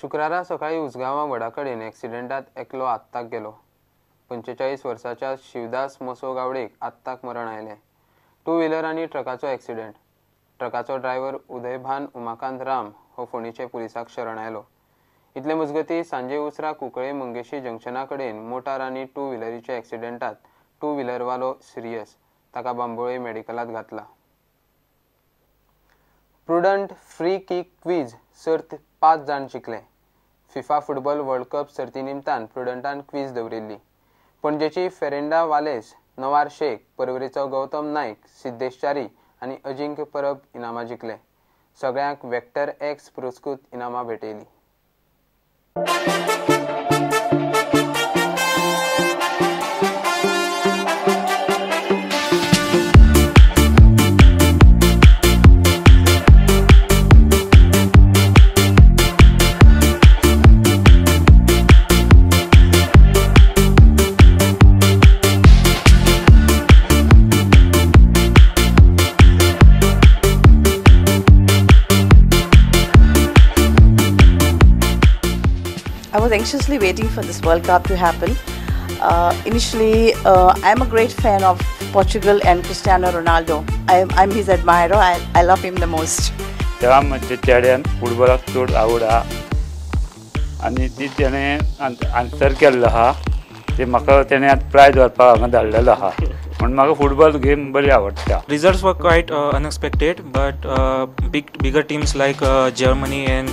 शुक्रारा सकाळी उसगांवा वडाकडेन एक्सिडेंटात एकलो आत्ताक गेलो। 45 वर्साच्या शिवदास मसो गावडेक आत्ताक मरण आयलें। टू व्हीलर आनी ट्रकाचो एक्सिडेंट। ट्रकाचो ड्रायव्हर उदयभान उमाकांत राम हो फोंडेचे पुलिसाक शरण आयलो। इतले मजगती सांजे उसरा कुंकळे मंगेशी जंक्शना कडेन मोटार आनी टू व्हीलरीच्या एक्सिडेंटात टू व्हीलरवालो सिरियस, ताका बांबोळे मेडिकलात घातला। प्रुडंट फ्री किक क्विज सर्त 5 जाण जिखले। फिफा फुटबॉल वर्ल्ड कप सर्ती निमतान प्रुडंटान क्विज दवरिल्ली। पणजेची फेरेंडा वालेस, नवार शेख, परवरीचो गौतम नायक, सिद्धेश च्यारी आनी अजिंक्य परब इनामां जिखले। सगळ्यांक वेक्टर एक्स पुरस्कृत इनामां भेटयली। I was anxiously waiting for this World Cup to happen. Initially, I'm a great fan of Portugal and Cristiano Ronaldo. I'm his admirer. I love him the most. तेव्हा म्हणजे चेड्यान फुटबॉलाक चड आवड आहा आनी ती तेणें आन्सर केल्लो आहा ते म्हाका तेणें आतां प्रायज व्हरपाक हांगा धाडलेलो आहा म्हणून म्हाका फुटबॉल गेम बरी आवडटा. Results were quite unexpected, but bigger teams like Germany and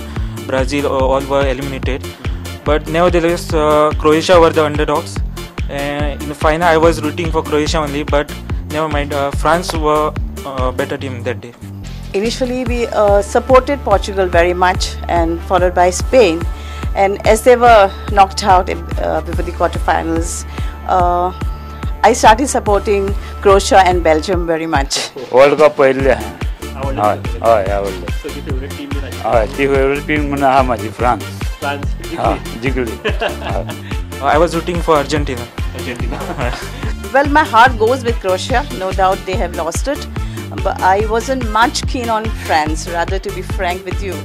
Brazil all were eliminated. But nevertheless, Croatia were the underdogs. In the final, I was rooting for Croatia only, but never mind. France were a better team that day. Initially, we supported Portugal very much, and followed by Spain. And as they were knocked out before the quarterfinals, I started supporting Croatia and Belgium very much. World Cup पहिले आहे. आवडले. ती favourite team म्हणून आहा माझी France. जिंकली. I was rooting for Argentina. Well, my heart goes with Croatia. No doubt they have lost it. But I wasn't much keen on France, rather to be frank with you.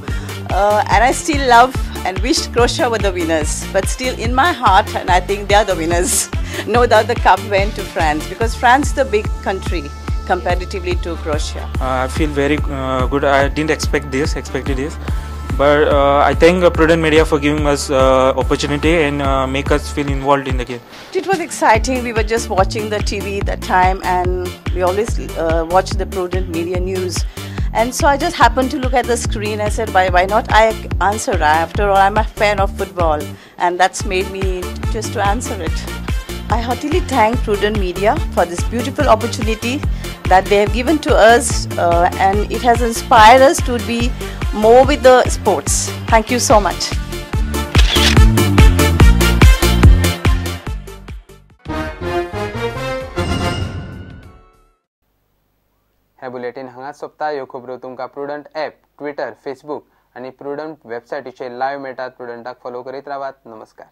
And I still love and wish Croatia were the winners. But still in my heart, and I think they are the winners. No doubt the cup went to France because France is a big country comparatively to Croatia. I feel very good. I didn't expected this. But I thank Prudent Media for giving us opportunity and make us feel involved in the game. It was exciting. We were just watching the TV that time, and we always watch the Prudent Media news. And so I just happened to look at the screen. I said, why not I answer? After all, I'm a fan of football, and that's made me just to answer it. I heartily thank Prudent Media for this beautiful opportunity that they have given to us, and it has inspired us to be more with the sports. Thank you so much. हे bulletin हांगाच सोंपता। ह्यो खबरो तुमकां Prudent app, Twitter, Facebook आनी Prudent वेबसायटीचेर live मेळटात। प्रुडंटाक फॉलो करीत रावात। नमस्कार।